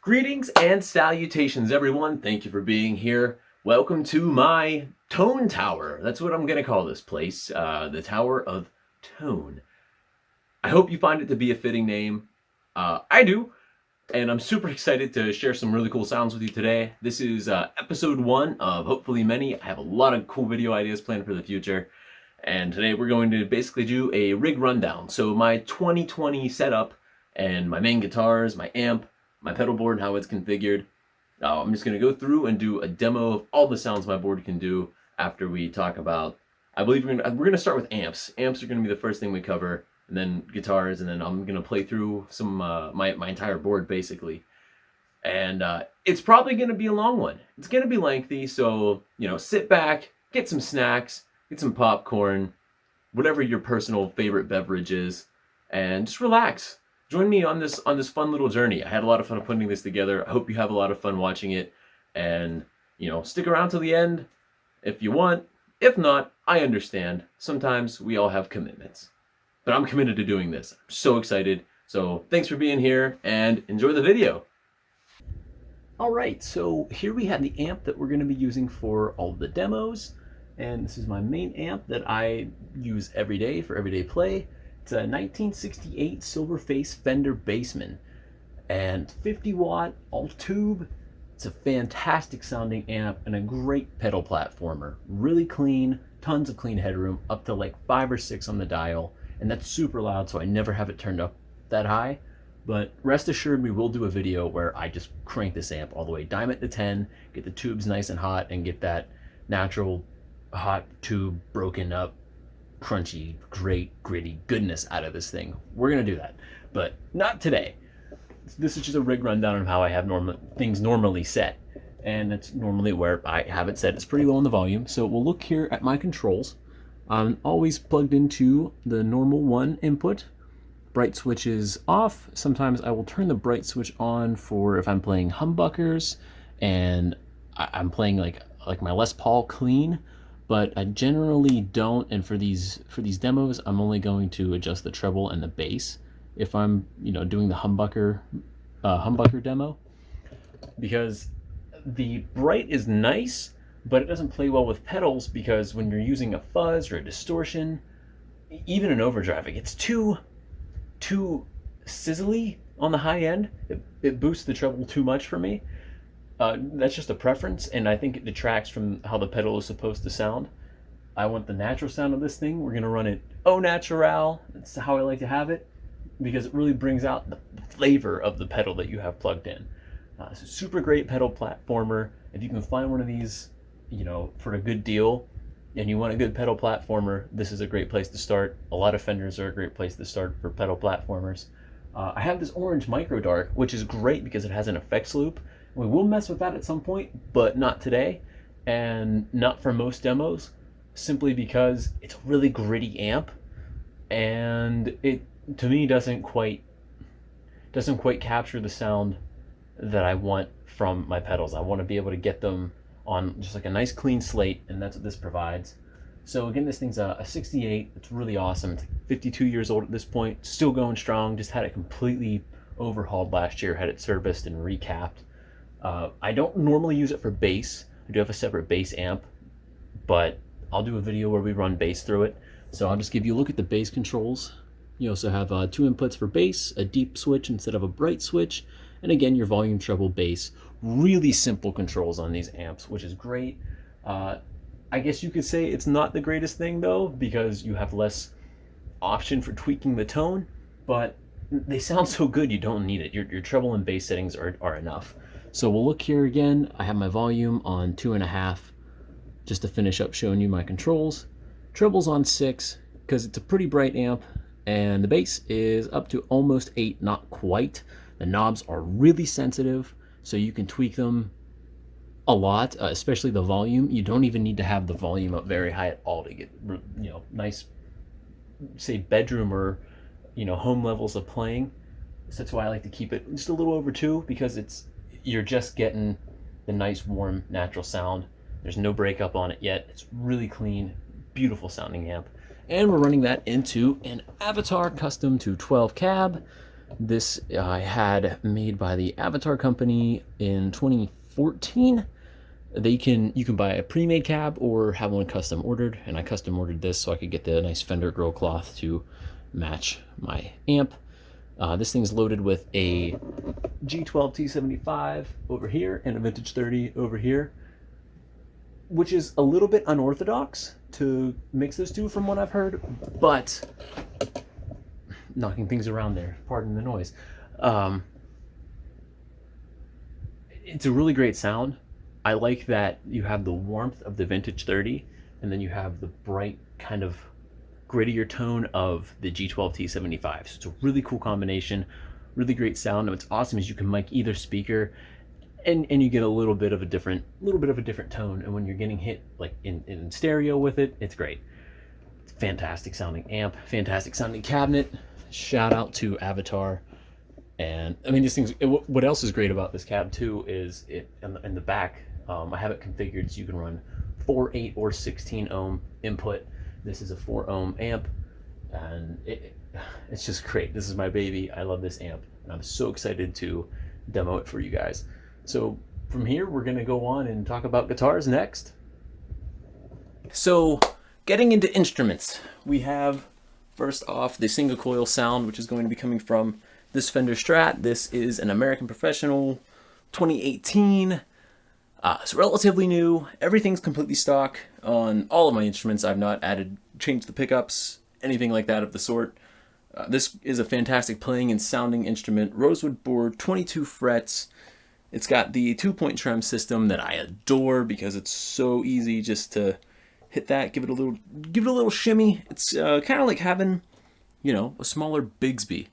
Greetings and salutations, everyone. Thank you for being here. Welcome to my Tone Tower. That's what I'm going to call this place, the Tower of Tone. I hope you find it to be a fitting name. I do, and I'm super excited to share some really cool sounds with you today. This is episode 1 of hopefully many. I have a lot of cool video ideas planned for the future, and today we're going to basically do a rig rundown. So my 2020 setup and my main guitars, my amp, my pedal board, and how it's configured. I'm just going to go through and do a demo of all the sounds my board can do after we talk about, I believe we're going to start with amps. Amps are going to be the first thing we cover, and then guitars, and then I'm going to play through some my entire board basically. And it's probably going to be a long one. It's going to be lengthy, so sit back, get some snacks, get some popcorn, whatever your personal favorite beverage is, and just relax. Join me on this fun little journey. I had a lot of fun putting this together. I hope you have a lot of fun watching it, and stick around till the end if you want. If not, I understand. Sometimes we all have commitments, but I'm committed to doing this. I'm so excited. So thanks for being here and enjoy the video. All right, so here we have the amp that we're going to be using for all of the demos, and this is my main amp that I use every day for everyday play. It's a 1968 Silverface Fender Bassman, and 50 watt all tube. It's a fantastic sounding amp and a great pedal platformer. Really clean, tons of clean headroom, up to like 5 or 6 on the dial, and that's super loud, so I never have it turned up that high. But rest assured, we will do a video where I just crank this amp all the way, dime it to 10, get the tubes nice and hot, and get that natural hot tube broken up crunchy, great, gritty goodness out of this thing. We're gonna do that, but not today. This is just a rig rundown of how I have things normally set, and it's normally where I have it set. It's pretty low on the volume, so we'll look here at my controls. I'm always plugged into the normal 1 input. Bright switch is off. Sometimes I will turn the bright switch on for if I'm playing humbuckers and I'm playing like my Les Paul clean, but I generally don't. And for these demos, I'm only going to adjust the treble and the bass if I'm doing the humbucker demo, because the bright is nice, but it doesn't play well with pedals, because when you're using a fuzz or a distortion, even an overdrive, it gets too sizzly on the high end. It boosts the treble too much for me. That's just a preference, and I think it detracts from how the pedal is supposed to sound. I want the natural sound of this thing. We're going to run it au natural. That's how I like to have it, because it really brings out the flavor of the pedal that you have plugged in. It's a super great pedal platformer. If you can find one of these, for a good deal, and you want a good pedal platformer, this is a great place to start. A lot of Fenders are a great place to start for pedal platformers. I have this orange Micro Dark, which is great because it has an effects loop. We will mess with that at some point, but not today, and not for most demos, simply because it's a really gritty amp, and it, to me, doesn't quite capture the sound that I want from my pedals. I want to be able to get them on just like a nice clean slate, and that's what this provides. So again, this thing's a 68. It's really awesome. It's 52 years old at this point, still going strong. Just had it completely overhauled last year, had it serviced and recapped. I don't normally use it for bass. I do have a separate bass amp, but I'll do a video where we run bass through it. So I'll just give you a look at the bass controls. You also have 2 inputs for bass, a deep switch instead of a bright switch, and again, your volume, treble, bass. Really simple controls on these amps, which is great. I guess you could say it's not the greatest thing though, because you have less option for tweaking the tone, but they sound so good you don't need it. Your treble and bass settings are enough. So we'll look here again. I have my volume on 2.5 just to finish up showing you my controls. Treble's on 6 because it's a pretty bright amp, and the bass is up to almost 8, not quite. The knobs are really sensitive, so you can tweak them a lot, especially the volume. You don't even need to have the volume up very high at all to get nice, say, bedroom or home levels of playing. So that's why I like to keep it just a little over 2, because you're just getting the nice warm natural sound. There's no breakup on it yet. It's really clean, beautiful sounding amp. And we're running that into an Avatar Custom 212 cab. This I had made by the Avatar company in 2014. You can buy a pre-made cab or have one custom ordered, and I custom ordered this so I could get the nice Fender grill cloth to match my amp. This thing's loaded with a G12 T75 over here and a Vintage 30 over here, which is a little bit unorthodox to mix those two from what I've heard, but knocking things around there, pardon the noise. It's a really great sound. I like that you have the warmth of the Vintage 30 and then you have the bright kind of grittier tone of the G12 T75. So it's a really cool combination, really great sound. And what's awesome is you can mic either speaker and you get a little bit of a different tone. And when you're getting hit like in stereo with it, it's great. It's fantastic sounding amp, fantastic sounding cabinet. Shout out to Avatar. And I mean, these things, what else is great about this cab too is it in the back, I have it configured so you can run 4, 8, or 16 ohm input. This is a 4 ohm amp, and it's just great. This is my baby. I love this amp, and I'm so excited to demo it for you guys. So from here, we're gonna go on and talk about guitars next. So getting into instruments, we have first off the single coil sound, which is going to be coming from this Fender Strat. This is an American Professional 2018. It's relatively new. Everything's completely stock on all of my instruments. I've not changed the pickups, anything like that of the sort. This is a fantastic playing and sounding instrument. Rosewood board, 22 frets. It's got the 2-point trem system that I adore because it's so easy just to hit that, give it a little shimmy. It's kind of like having, a smaller Bigsby,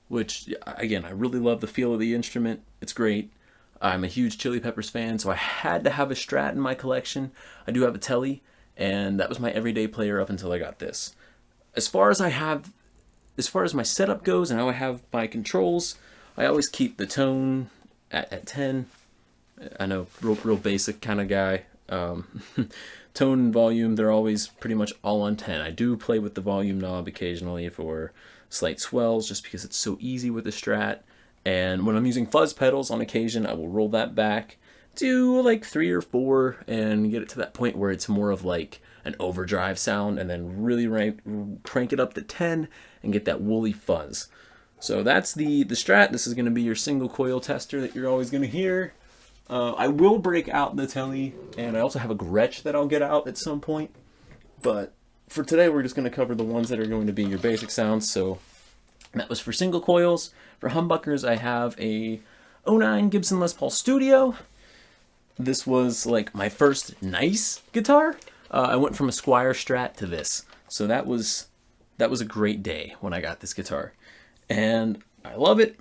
which again, I really love the feel of the instrument. It's great. I'm a huge Chili Peppers fan, so I had to have a Strat in my collection. I do have a Tele, and that was my everyday player up until I got this. As far as my setup goes and how I have my controls, I always keep the tone at 10. I know, real basic kind of guy. Tone and volume, they're always pretty much all on 10. I do play with the volume knob occasionally for slight swells just because it's so easy with the Strat. And when I'm using fuzz pedals on occasion, I will roll that back to like 3 or 4 and get it to that point where it's more of like an overdrive sound, and then really crank it up to 10 and get that woolly fuzz. So that's the Strat. This is going to be your single coil tester that you're always going to hear. I will break out the Tele, and I also have a Gretsch that I'll get out at some point. But for today, we're just going to cover the ones that are going to be your basic sounds. So that was for single coils. For humbuckers, I have a 09 Gibson Les Paul Studio. This was like my first nice guitar. I went from a Squier Strat to this. So that was a great day when I got this guitar. And I love it.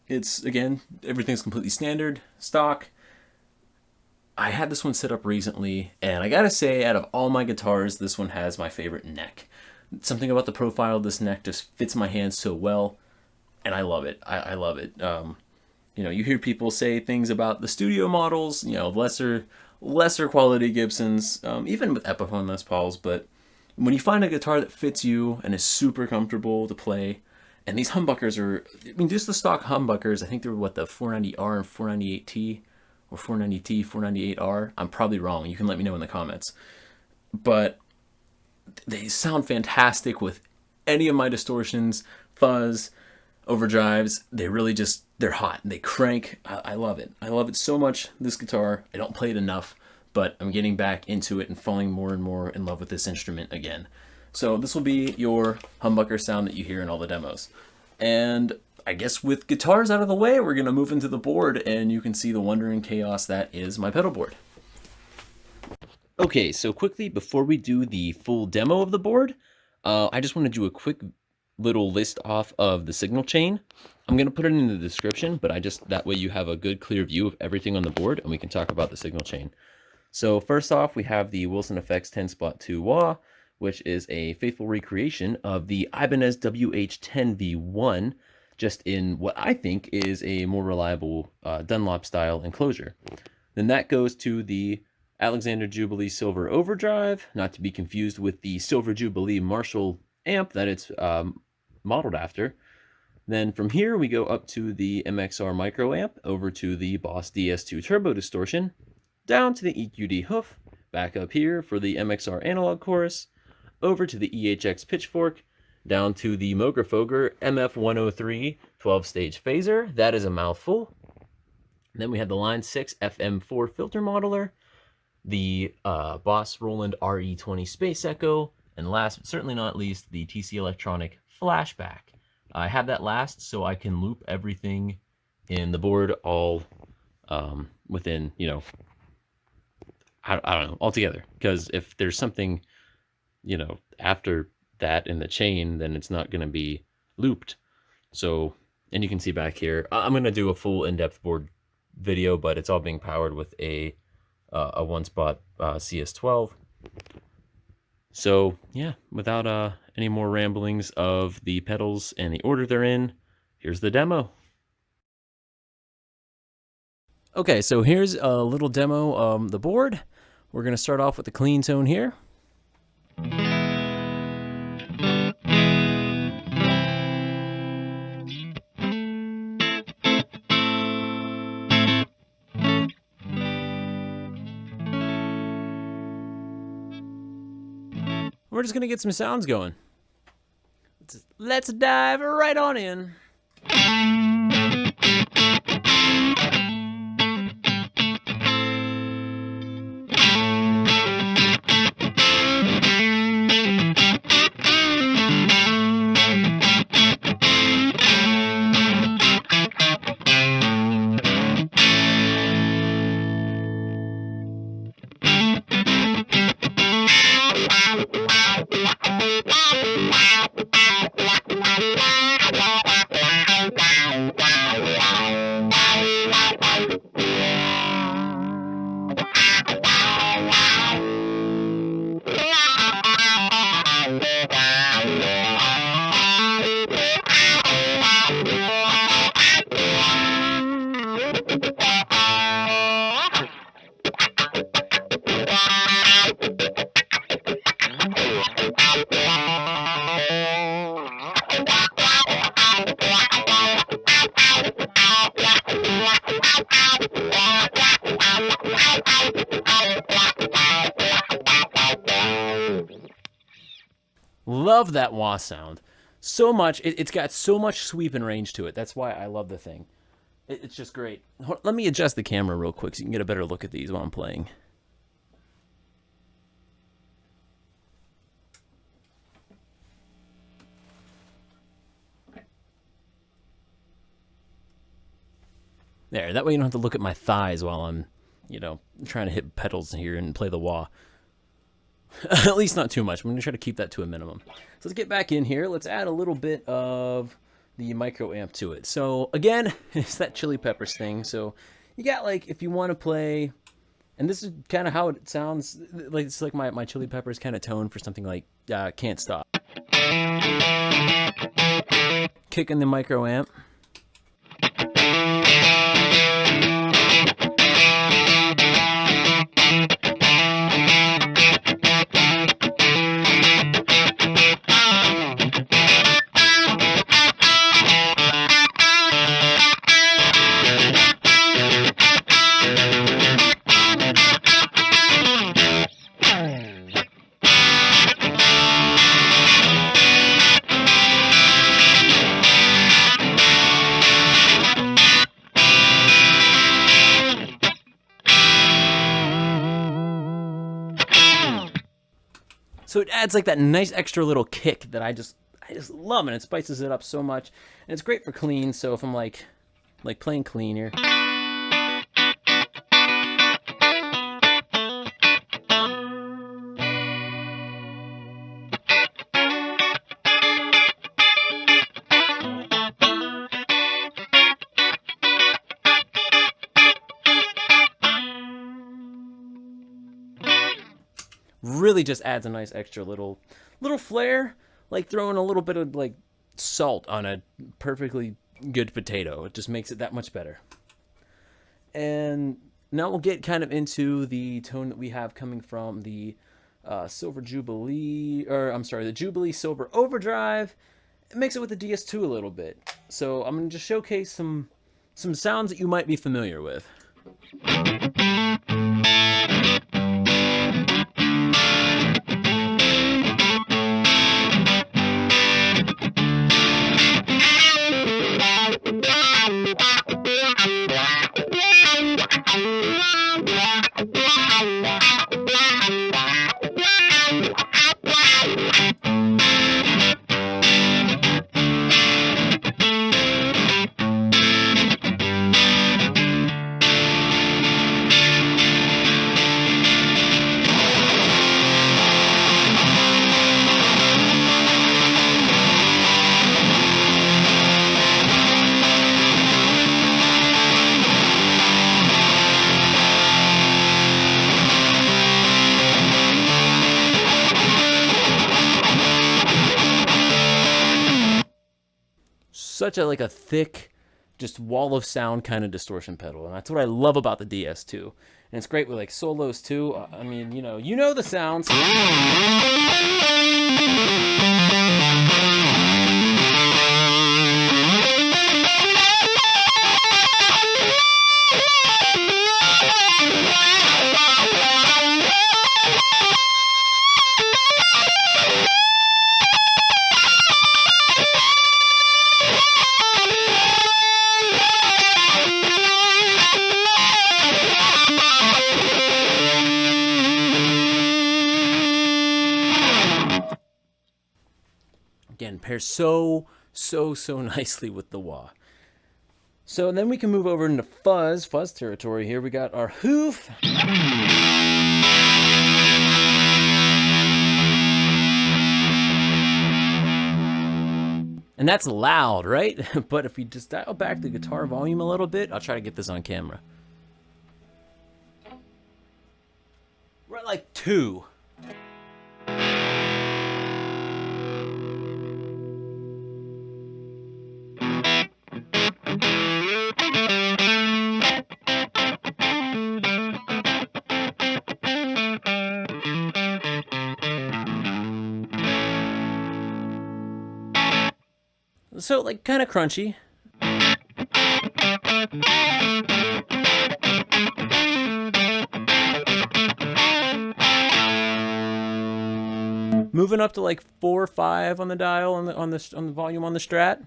It's, again, everything's completely standard, stock. I had this one set up recently, and I gotta say, out of all my guitars, this one has my favorite neck. Something about the profile of this neck just fits my hand so well, and I love it. I love it. You hear people say things about the studio models, lesser quality Gibsons, even with Epiphone Les Pauls, but when you find a guitar that fits you and is super comfortable to play, and these humbuckers just the stock humbuckers, I think they were the 490R and 498T, or 490T, 498R. I'm probably wrong. You can let me know in the comments. But they sound fantastic with any of my distortions, fuzz, overdrives. They're hot. They crank. I love it. I love it so much, this guitar. I don't play it enough, but I'm getting back into it and falling more and more in love with this instrument again. So this will be your humbucker sound that you hear in all the demos. And I guess with guitars out of the way, we're going to move into the board, and you can see the wonder and chaos that is my pedal board. Okay, so quickly, before we do the full demo of the board, I just want to do a quick little list off of the signal chain. I'm going to put it in the description, but that way you have a good, clear view of everything on the board, and we can talk about the signal chain. So first off, we have the Wilson Effects 10-spot 2 wah, which is a faithful recreation of the Ibanez WH-10V1, just in what I think is a more reliable Dunlop-style enclosure. Then that goes to the Alexander Jubilee Silver Overdrive, not to be confused with the Silver Jubilee Marshall amp that it's modeled after. Then from here, we go up to the MXR microamp, over to the Boss DS2 turbo distortion, down to the EQD hoof, back up here for the MXR analog chorus, over to the EHX pitchfork, down to the Mogerfoger MF103 12-stage phaser. That is a mouthful. Then we have the Line 6 FM4 filter modeler, the Boss Roland RE20 Space Echo, and last but certainly not least, the TC Electronic Flashback. I have that last so I can loop everything in the board all within, you know, I don't know, all together. Because if there's something, you know, after that in the chain, then it's not going to be looped. So, and you can see back here, I'm going to do a full in-depth board video, but it's all being powered with a one-spot CS12. So yeah, without any more ramblings of the pedals and the order they're in, here's the demo. Okay, so here's a little demo of the board. We're going to start off with the clean tone here. We're just going to get some sounds going. Let's dive right on in. Love that wah sound so much. It's got so much sweep and range to it. That's why I love the thing. It's just great. Let me adjust the camera real quick so you can get a better look at these while I'm playing. There, that way you don't have to look at my thighs while I'm, you know, trying to hit pedals here and play the wah. At least not too much. I'm going to try to keep that to a minimum. So let's get back in here. Let's add a little bit of the micro amp to it. So again, it's that Chili Peppers thing. So you got, like, if you want to play, and this is kind of how it sounds, like it's like my Chili Peppers kind of tone for something like Can't Stop. Kicking the micro amp. So it adds like that nice extra little kick that I just love, and it spices it up so much. And it's great for clean, so if I'm like playing clean here. Really just adds a nice extra little flair, like throwing a little bit of like salt on a perfectly good potato. It just makes it that much better. And now we'll get kind of into the tone that we have coming from the Silver Jubilee, or I'm sorry, the Jubilee Silver Overdrive mix it with the DS2 a little bit. So I'm gonna just showcase some sounds that you might be familiar with. Such a like a thick, just wall of sound kind of distortion pedal, and that's what I love about the DS2. And it's great with like solos too. I mean, you know the sounds. Again, pairs so nicely with the wah. So then we can move over into fuzz territory here. We got our hoof. And that's loud, right? But if we just dial back the guitar volume a little bit, I'll try to get this on camera. We're at like 2. So like kind of crunchy. Moving up to like 4 or 5 on the dial on the volume on the Strat.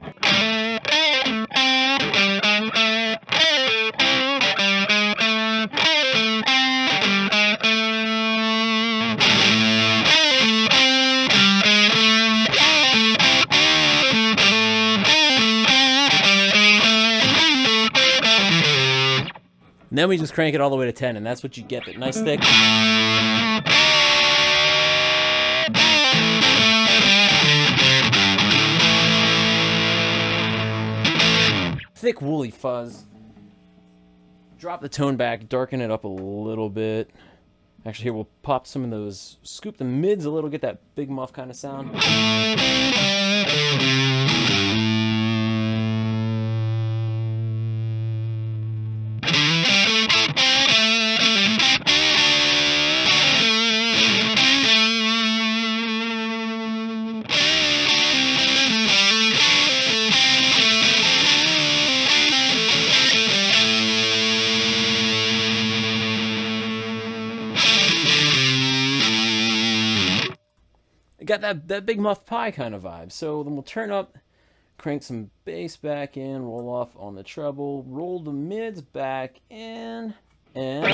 And then we just crank it all the way to 10, and that's what you get. That nice thick. Thick woolly fuzz. Drop the tone back, darken it up a little bit. Actually, here we'll pop some of those, scoop the mids a little, get that big muff kind of sound. Got that big muff pie kind of vibe. So then we'll turn up, crank some bass back in, roll off on the treble, roll the mids back in, and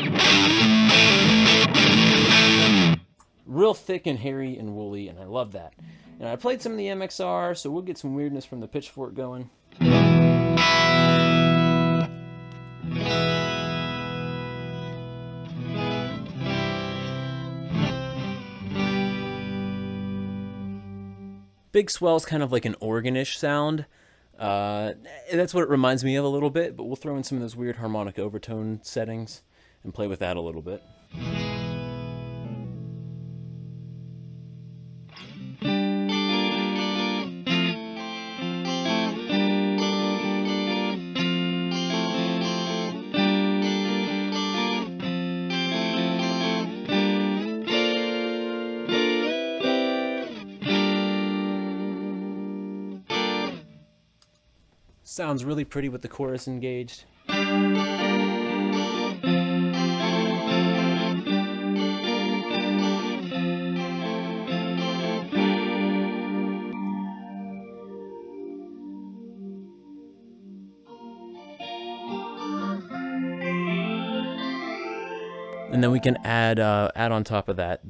real thick and hairy and woolly, and I love that. And I played some of the MXR, so we'll get some weirdness from the Pitchfork going. Big swell's kind of like an organ-ish sound. That's what it reminds me of a little bit, but we'll throw in some of those weird harmonic overtone settings and play with that a little bit. Sounds really pretty with the chorus engaged. And then we can add on top of that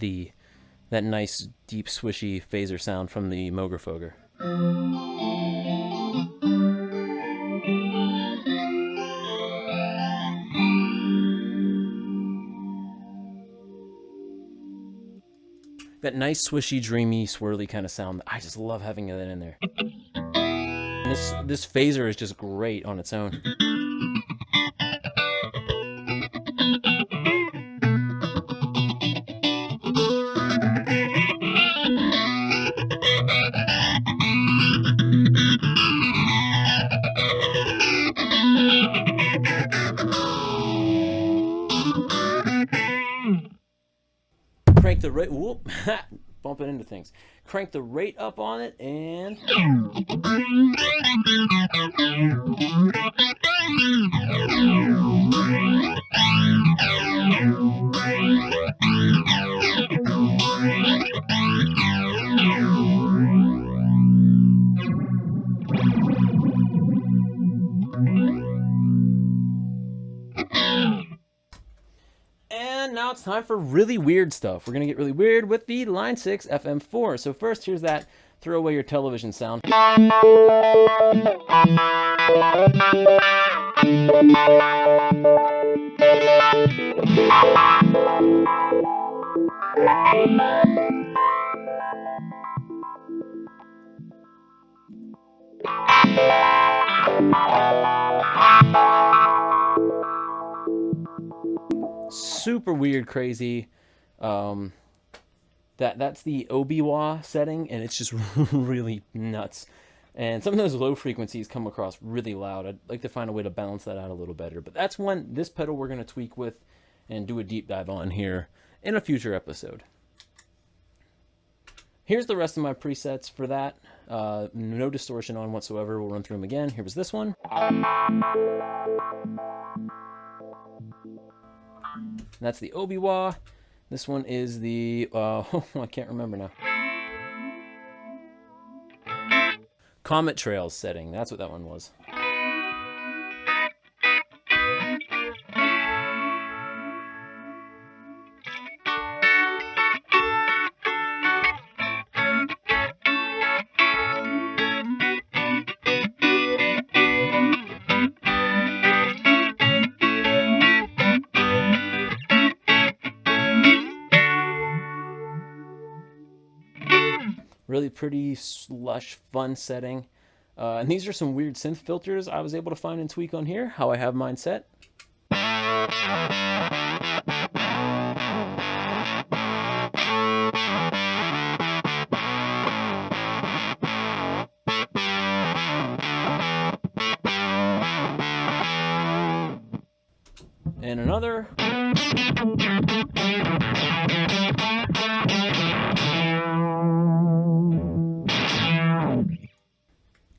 that nice deep swishy phaser sound from the Mogerfoger. That nice swishy, dreamy, swirly kind of sound. I just love having that in there. And this phaser is just great on its own. Crank the rate, whoop, bumping into things. Crank the rate up on it and... And now it's time for really weird stuff. We're going to get really weird with the Line 6 FM4. So first, here's that throw away your television sound. Super weird, crazy. That's the Obi-Wa setting, and it's just really nuts. And some of those low frequencies come across really loud. I'd like to find a way to balance that out a little better. But that's this pedal we're going to tweak with and do a deep dive on here in a future episode. Here's the rest of my presets for that. No distortion on whatsoever. We'll run through them again. Here was this one. That's the Obi-Wa. This one is the, I can't remember now. Comet Trails setting. That's what that one was. Really pretty, lush, fun setting. And these are some weird synth filters I was able to find and tweak on here, how I have mine set. And another.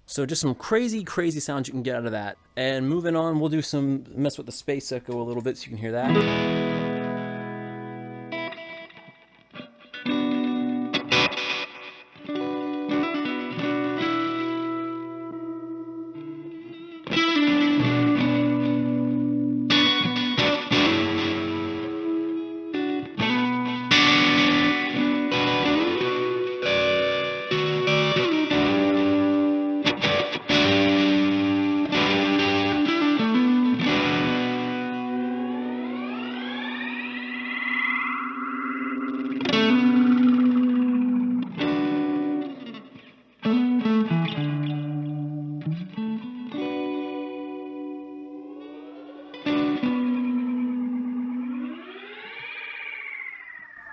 So just some crazy, crazy sounds you can get out of that. And moving on, we'll do mess with the space echo a little bit so you can hear that.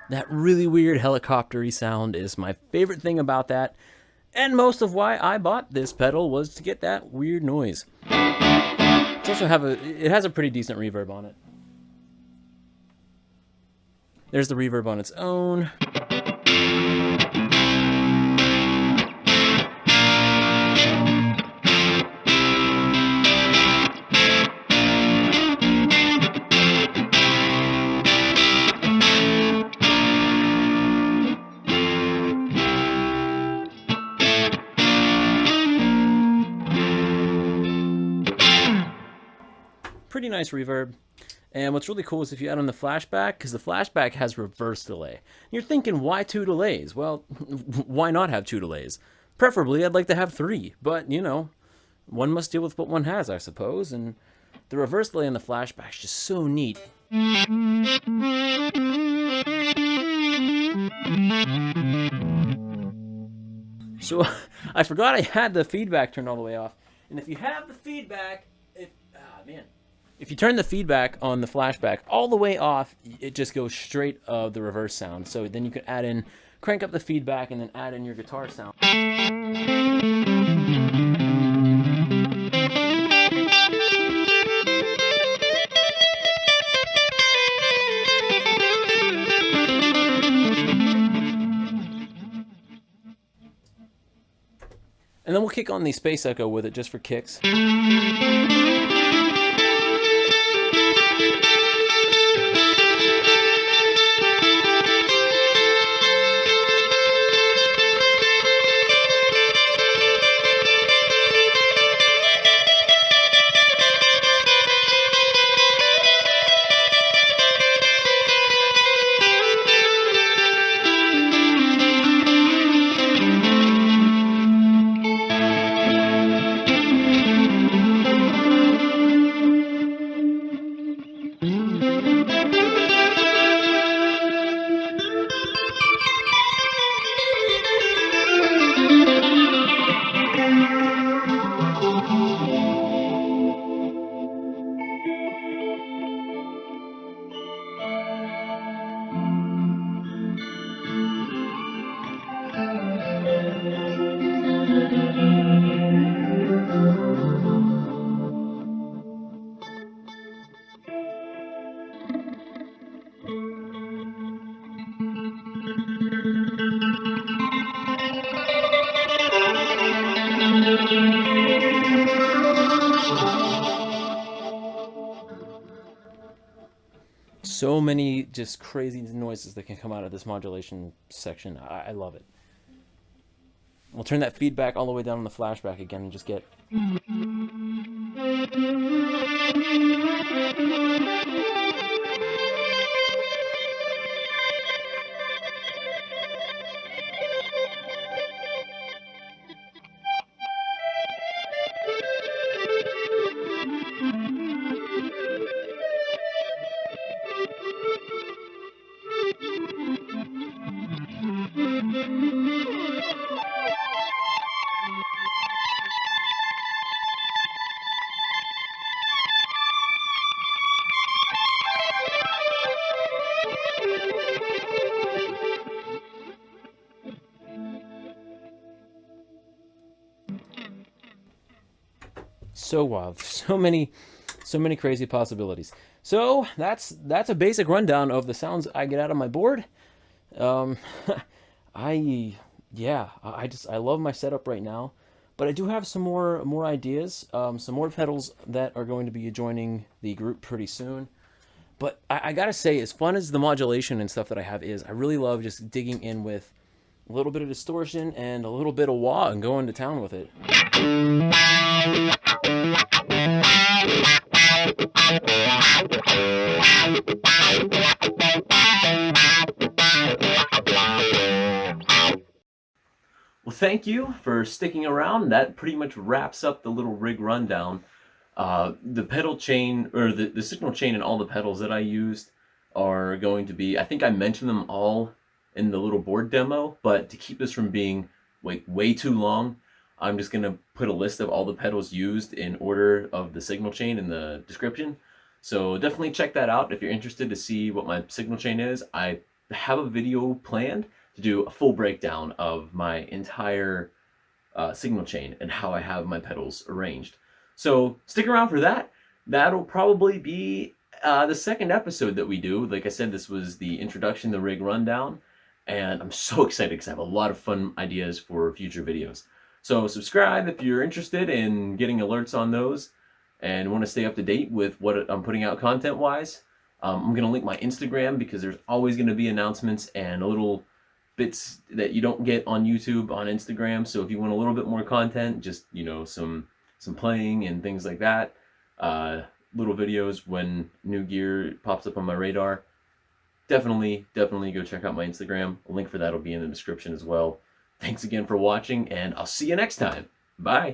That really weird helicopter-y sound is my favorite thing about that, and most of why I bought this pedal was to get that weird noise. It also has a pretty decent reverb on it. There's the reverb on its own. pretty nice reverb. And what's really cool is if you add on the flashback, because the flashback has reverse delay. You're thinking, why 2 delays? Well, why not have 2 delays? Preferably, I'd like to have 3, but, you know, one must deal with what one has, I suppose, and the reverse delay on the flashback is just so neat. So, I forgot I had the feedback turned all the way off, and if you have the feedback, if you turn the feedback on the flashback all the way off, it just goes straight the reverse sound. So then you can add in, crank up the feedback, and then add in your guitar sound. And then we'll kick on the Space Echo with it just for kicks. So many just crazy noises that can come out of this modulation section. I love it. We'll turn that feedback all the way down on the flashback again and just get... So wild. So many crazy possibilities. So that's a basic rundown of the sounds I get out of my board. I love my setup right now, but I do have some more ideas, some more pedals that are going to be joining the group pretty soon. But I gotta say, as fun as the modulation and stuff that I have is, I really love just digging in with a little bit of distortion and a little bit of wah and going to town with it. Well, thank you for sticking around. That pretty much wraps up the little rig rundown. The pedal chain, or the signal chain and all the pedals that I used are going to be, I think I mentioned them all in the little board demo, but to keep this from being like way too long, I'm just going to put a list of all the pedals used in order of the signal chain in the description. So definitely check that out if you're interested to see what my signal chain is. I have a video planned to do a full breakdown of my entire signal chain and how I have my pedals arranged. So stick around for that. That'll probably be the second episode that we do. Like I said, this was the introduction, the rig rundown, and I'm so excited because I have a lot of fun ideas for future videos. So subscribe if you're interested in getting alerts on those and want to stay up to date with what I'm putting out content-wise. I'm going to link my Instagram because there's always going to be announcements and little bits that you don't get on YouTube on Instagram. So if you want a little bit more content, just, you know, some playing and things like that, little videos when new gear pops up on my radar. Definitely go check out my Instagram. A link for that will be in the description as well. Thanks again for watching, and I'll see you next time. Bye.